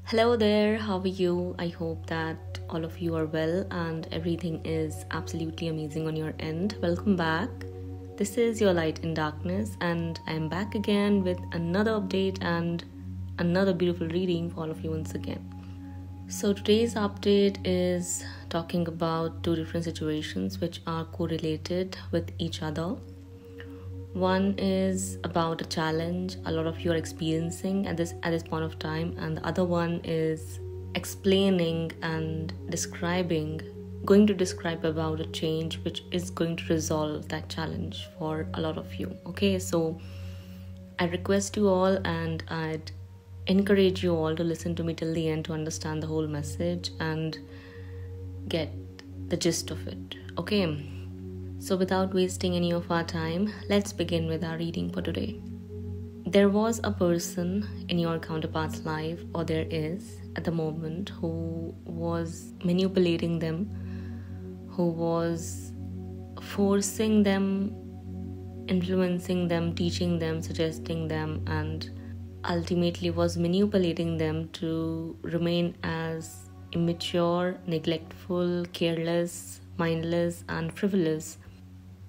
Hello there, how are you? I hope that all of you are well and everything is absolutely amazing on your end. Welcome back. This is your Light in Darkness, and I'm back again with another update and another beautiful reading for all of you once again. So today's update is talking about two different situations which are correlated with each other. One is about a challenge a lot of you are experiencing at this point of time, and the other one is explaining and going to describe about a change which is going to resolve that challenge for a lot of you. Okay, so I request you all and I'd encourage you all to listen to me till the end to understand the whole message and get the gist of it. Okay. So without wasting any of our time, let's begin with our reading for today. There was a person in your counterpart's life, or there is at the moment, who was manipulating them, who was forcing them, influencing them, teaching them, suggesting them, and ultimately was manipulating them to remain as immature, neglectful, careless, mindless, and frivolous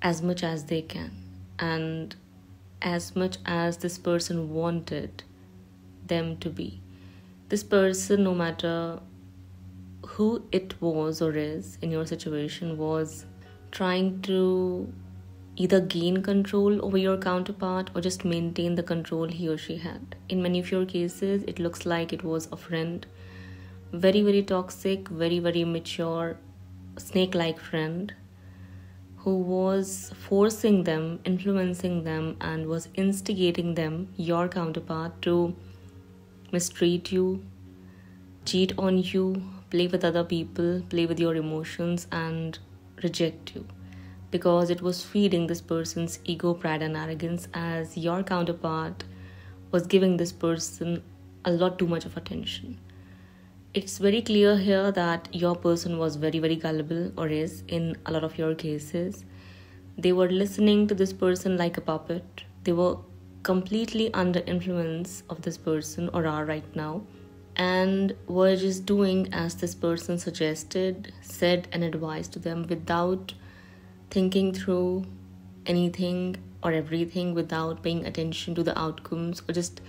as much as they can, and as much as this person wanted them to be. This person, no matter who it was or is in your situation, was trying to either gain control over your counterpart or just maintain the control he or she had. In many of your cases, it looks like it was a friend, very, very toxic, very, very immature, snake-like friend, who was forcing them, influencing them, and was instigating them, your counterpart, to mistreat you, cheat on you, play with other people, play with your emotions, and reject you. Because it was feeding this person's ego, pride, and arrogance, as your counterpart was giving this person a lot too much of attention. It's very clear here that your person was very, very gullible, or is in a lot of your cases. They were listening to this person like a puppet. They were completely under influence of this person, or are right now, and were just doing as this person suggested, said, and advised to them without thinking through anything or everything, without paying attention to the outcomes or just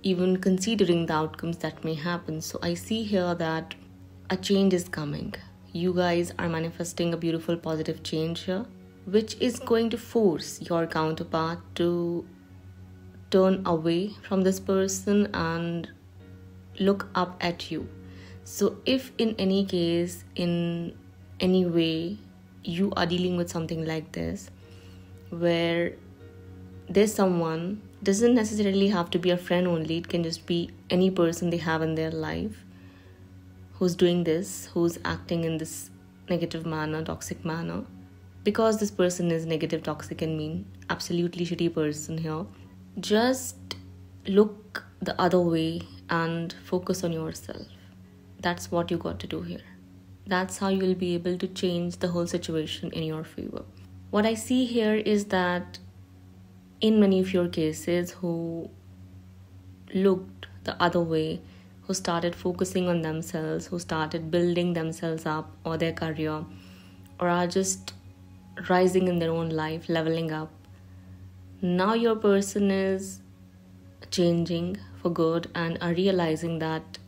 even considering the outcomes that may happen. So I see here that a change is coming. You guys are manifesting a beautiful positive change here, which is going to force your counterpart to turn away from this person and look up at you. So if in any case, in any way, you are dealing with something like this, where there's someone, doesn't necessarily have to be a friend only, it can just be any person they have in their life who's doing this, who's acting in this negative manner, toxic manner, because this person is negative, toxic, and mean, absolutely shitty person here. Just look the other way and focus on yourself. That's what you got to do here. That's how you'll be able to change the whole situation in your favor. What I see here is that in many of your cases, who looked the other way, who started focusing on themselves, who started building themselves up or their career, or are just rising in their own life, leveling up. Now your person is changing for good and are realizing that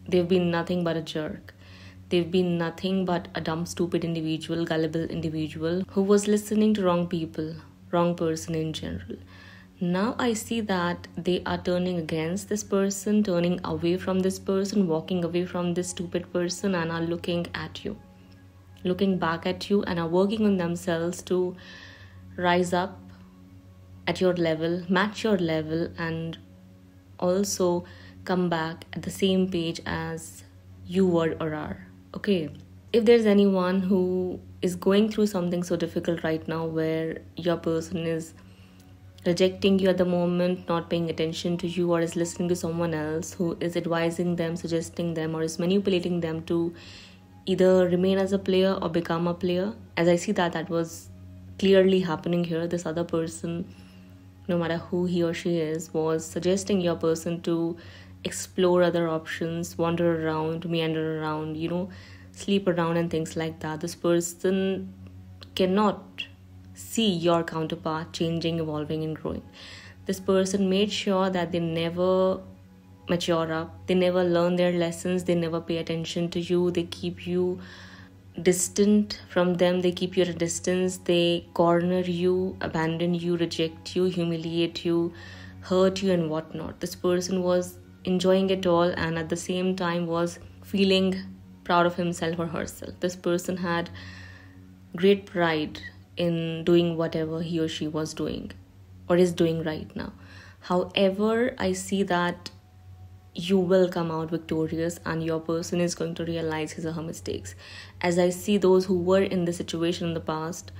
they've been nothing but a jerk. They've been nothing but a dumb, stupid individual, gullible individual who was listening to wrong people, wrong person in general. Now I see that they are turning against this person, turning away from this person, walking away from this stupid person, and are looking at you, looking back at you, and are working on themselves to rise up at your level, match your level, and also come back at the same page as you were or are. Okay, if there's anyone who is going through something so difficult right now, where your person is rejecting you at the moment, not paying attention to you, or is listening to someone else who is advising them, suggesting them, or is manipulating them to either remain as a player or become a player, as I see that was clearly happening here. This other person, no matter who he or she is, was suggesting your person to explore other options, wander around, meander around, sleep around and things like that. This person cannot see your counterpart changing, evolving and growing. This person made sure that they never mature up, they never learn their lessons, they never pay attention to you, they keep you distant from them, they keep you at a distance, they corner you, abandon you, reject you, humiliate you, hurt you and whatnot. This person was enjoying it all and at the same time was feeling proud of himself or herself. This person had great pride in doing whatever he or she was doing or is doing right now. However, I see that you will come out victorious and your person is going to realize his or her mistakes. As I see those who were in this situation in the past,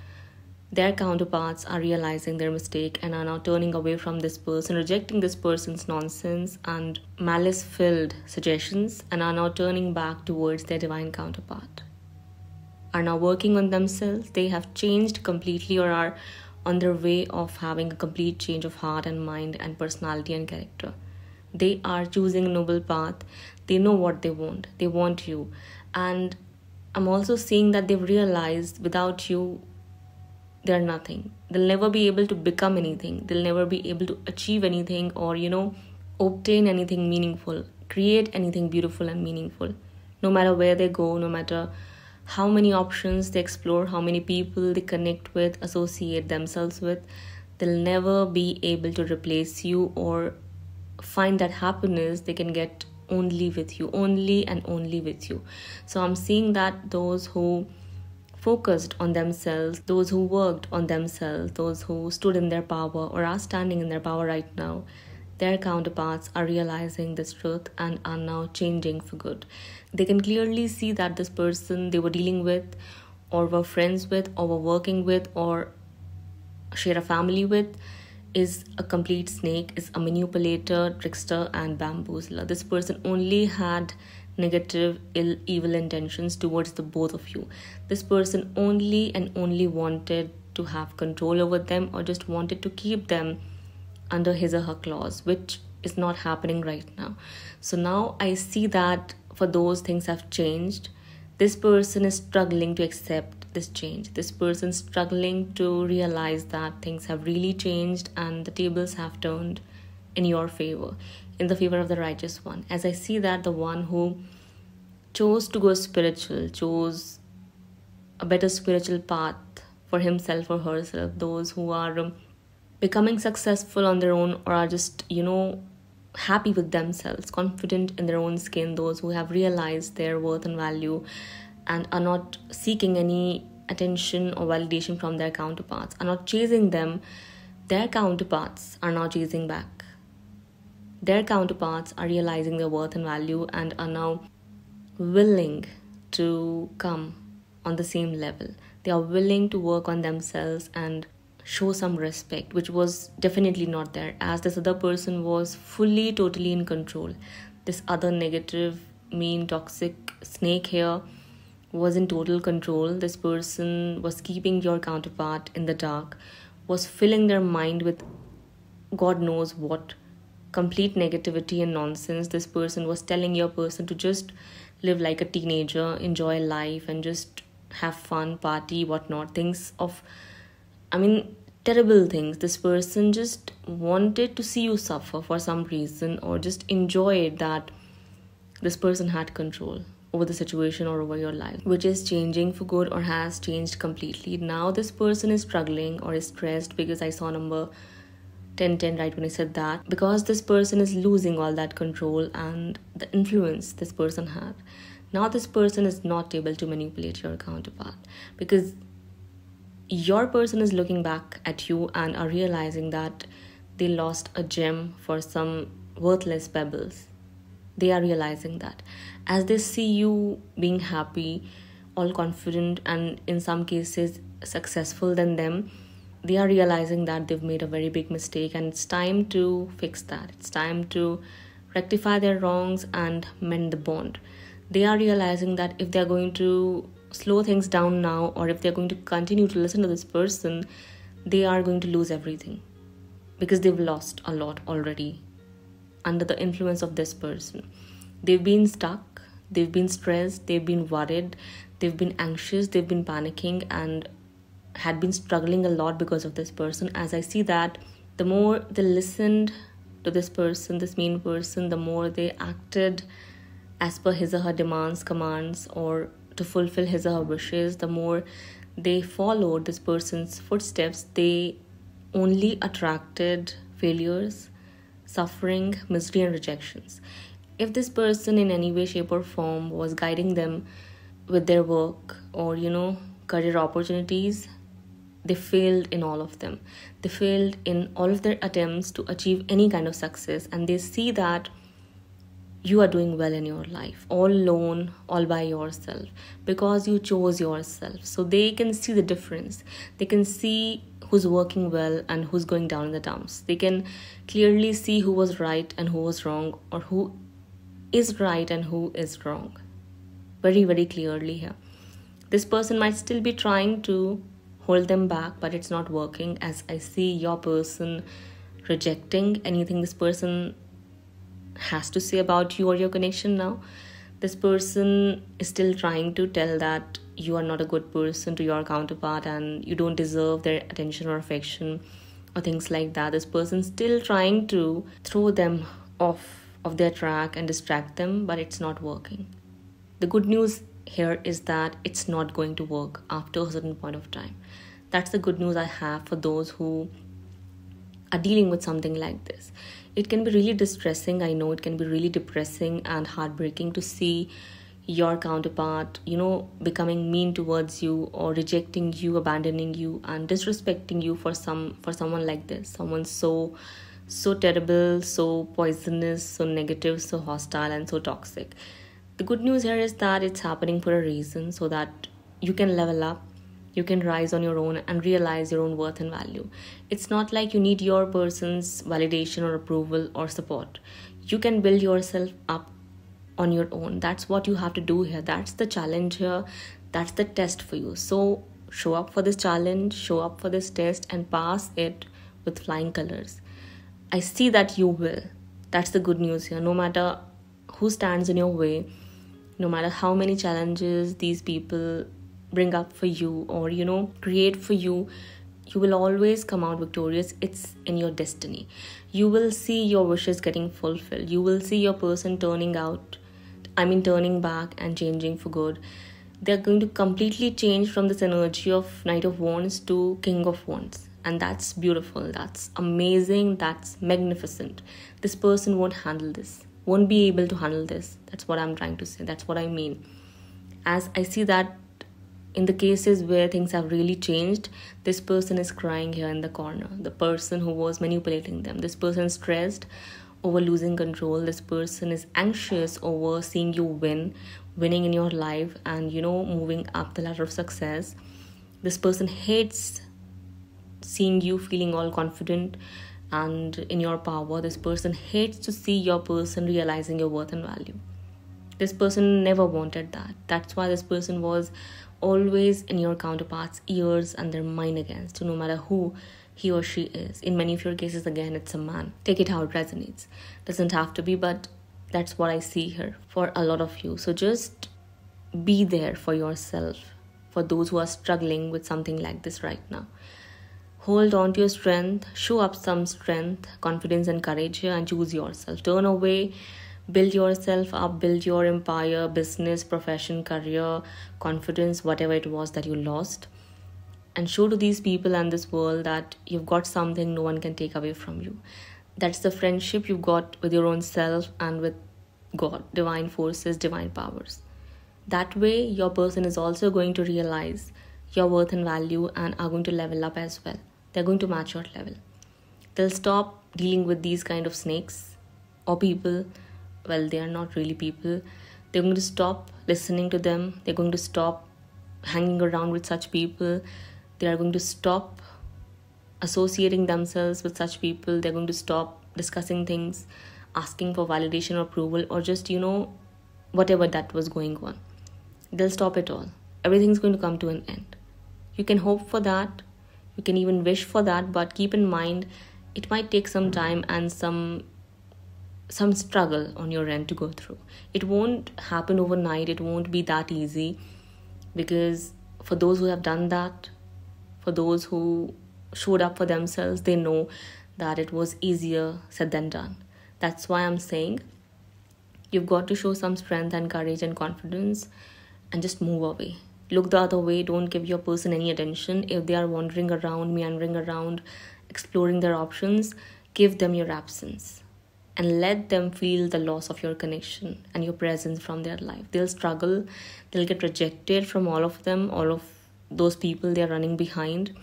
their counterparts are realizing their mistake and are now turning away from this person, rejecting this person's nonsense and malice-filled suggestions, and are now turning back towards their divine counterpart. Are now working on themselves. They have changed completely or are on their way of having a complete change of heart and mind and personality and character. They are choosing a noble path. They know what they want. They want you. And I'm also seeing that they've realized without you, they're nothing. They'll never be able to become anything. They'll never be able to achieve anything or, obtain anything meaningful, create anything beautiful and meaningful. No matter where they go, no matter how many options they explore, how many people they connect with, associate themselves with, they'll never be able to replace you or find that happiness they can get only with you, only and only with you. So I'm seeing that those who focused on themselves, those who worked on themselves, those who stood in their power or are standing in their power right now, their counterparts are realizing this truth and are now changing for good. They can clearly see that this person they were dealing with or were friends with or were working with or share a family with is a complete snake, is a manipulator, trickster and bamboozler. This person only had negative, evil intentions towards the both of you. This person only and only wanted to have control over them or just wanted to keep them under his or her claws, which is not happening right now. So now I see that for those things have changed. This person is struggling to accept this change. This person struggling to realize that things have really changed and the tables have turned in your favor, in the favor of the righteous one. As I see that the one who chose to go spiritual, chose a better spiritual path for himself or herself, those who are becoming successful on their own or are just, happy with themselves, confident in their own skin, those who have realized their worth and value and are not seeking any attention or validation from their counterparts, are not chasing them, their counterparts are now chasing back. Their counterparts are realizing their worth and value and are now willing to come on the same level. They are willing to work on themselves and show some respect, which was definitely not there, as this other person was fully, totally in control. This other negative, mean, toxic snake here was in total control. This person was keeping your counterpart in the dark, was filling their mind with God knows what, complete negativity and nonsense. This person was telling your person to just live like a teenager, enjoy life and just have fun, party, whatnot, terrible things. This person just wanted to see you suffer for some reason or just enjoyed that this person had control over the situation or over your life, which is changing for good or has changed completely. Now this person is struggling or is stressed because I saw number 1010 right when I said that, because this person is losing all that control and the influence this person had. Now this person is not able to manipulate your counterpart because your person is looking back at you and are realizing that they lost a gem for some worthless pebbles. They are realizing that. As they see you being happy, all confident and in some cases successful than them, they are realizing that they've made a very big mistake and it's time to fix that. It's time to rectify their wrongs and mend the bond. They are realizing that if they're going to slow things down now or if they're going to continue to listen to this person, they are going to lose everything because they've lost a lot already under the influence of this person. They've been stuck, they've been stressed, they've been worried, they've been anxious, they've been panicking, and had been struggling a lot because of this person. As I see that, the more they listened to this person, this mean person, the more they acted as per his or her demands, commands, or to fulfill his or her wishes, the more they followed this person's footsteps, they only attracted failures, suffering, misery, and rejections. If this person in any way, shape, or form was guiding them with their work or, career opportunities, they failed in all of them. They failed in all of their attempts to achieve any kind of success, and they see that you are doing well in your life, all alone, all by yourself, because you chose yourself. So they can see the difference. They can see who's working well and who's going down in the dumps. They can clearly see who was right and who was wrong, or who is right and who is wrong. Very, very clearly here. This person might still be trying to hold them back, but it's not working, as I see your person rejecting anything this person has to say about you or your connection now. This person is still trying to tell that you are not a good person to your counterpart and you don't deserve their attention or affection or things like that. This person still trying to throw them off of their track and distract them, but it's not working. The good news here is that it's not going to work after a certain point of time. That's the good news I have for those who are dealing with something like this. It can be really distressing. I know it can be really depressing and heartbreaking to see your counterpart, becoming mean towards you or rejecting you, abandoning you, and disrespecting you for someone like this. Someone so terrible, so poisonous, so negative, so hostile, and so toxic. The good news here is that it's happening for a reason, so that you can level up, you can rise on your own and realize your own worth and value. It's not like you need your person's validation or approval or support. You can build yourself up on your own. That's what you have to do here. That's the challenge here. That's the test for you. So show up for this challenge, show up for this test, and pass it with flying colors. I see that you will. That's the good news here. No matter who stands in your way, no matter how many challenges these people bring up for you or, create for you, you will always come out victorious. It's in your destiny. You will see your wishes getting fulfilled. You will see your person turning back and changing for good. They're going to completely change from this energy of Knight of Wands to King of Wands. And that's beautiful. That's amazing. That's magnificent. This person won't be able to handle this. That's what I'm trying to say. That's what I mean. As I see that in the cases where things have really changed, this person is crying here in the corner. The person who was manipulating them. This person is stressed over losing control. This person is anxious over seeing you winning in your life and, moving up the ladder of success. This person hates seeing you feeling all confident and in your power. This person hates to see your person realizing your worth and value. This person never wanted that. That's why this person was always in your counterpart's ears and their mind against you, no matter who he or she is. In many of your cases, again, it's a man. Take it how it resonates. Doesn't have to be, but that's what I see here for a lot of you. So just be there for yourself, for those who are struggling with something like this right now. Hold on to your strength, show up some strength, confidence and courage here, and choose yourself. Turn away, build yourself up, build your empire, business, profession, career, confidence, whatever it was that you lost. And show to these people and this world that you've got something no one can take away from you. That's the friendship you've got with your own self and with God, divine forces, divine powers. That way, your person is also going to realize your worth and value and are going to level up as well. They're going to match your level. They'll stop dealing with these kind of snakes or people. Well, they are not really people. They're going to stop listening to them. They're going to stop hanging around with such people. They are going to stop associating themselves with such people. They're going to stop discussing things, asking for validation or approval, or just, whatever that was going on. They'll stop it all. Everything's going to come to an end. You can hope for that. You can even wish for that, but keep in mind, it might take some time and some some struggle on your end to go through. It won't happen overnight. It won't be that easy, because for those who have done that, for those who showed up for themselves, they know that it was easier said than done. That's why I'm saying you've got to show some strength and courage and confidence and just move away. Look the other way. Don't give your person any attention. If they are wandering around, meandering around, exploring their options, give them your absence and let them feel the loss of your connection and your presence from their life. They'll struggle. They'll get rejected from all of them, all of those people they are running behind.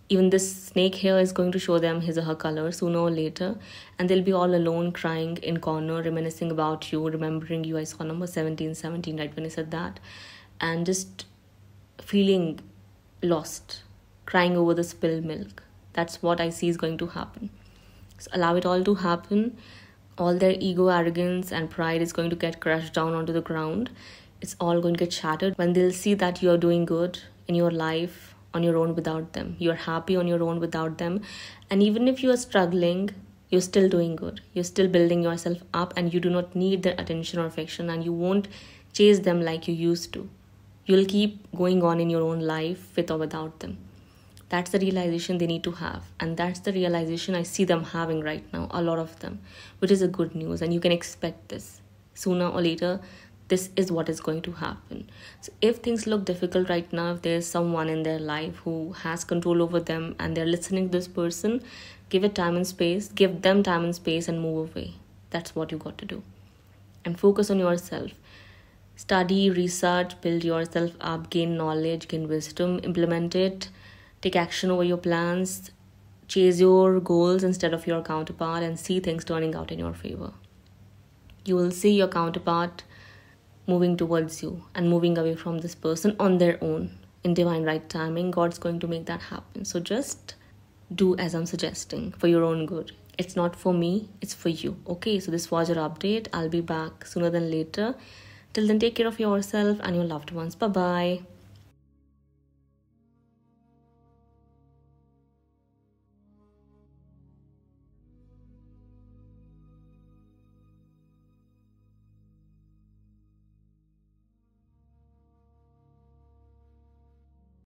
Even this snake here is going to show them his or her color sooner or later, and they'll be all alone, crying in corner, reminiscing about you, remembering you. I saw number 1717 right when I said that, and just feeling lost, crying over the spilled milk. That's what I see is going to happen. So allow it all to happen. All their ego, arrogance and pride is going to get crushed down onto the ground. It's all going to get shattered when they'll see that you are doing good in your life on your own without them. You're happy on your own without them. And even if you are struggling, you're still doing good. You're still building yourself up, and you do not need their attention or affection, and you won't chase them like you used to. You'll keep going on in your own life with or without them. That's the realization they need to have. And that's the realization I see them having right now, a lot of them, which is a good news. And you can expect this. Sooner or later, this is what is going to happen. So if things look difficult right now, if there's someone in their life who has control over them and they're listening to this person, give it time and space. Give them time and space and move away. That's what you got to do. And focus on yourself. Study, research, build yourself up, gain knowledge, gain wisdom, implement it, take action over your plans, chase your goals instead of your counterpart, and see things turning out in your favor. You will see your counterpart moving towards you and moving away from this person on their own. In divine right timing, God's going to make that happen. So just do as I'm suggesting for your own good. It's not for me, it's for you. Okay, so this was your update. I'll be back sooner than later. Till then, take care of yourself and your loved ones. Bye-bye.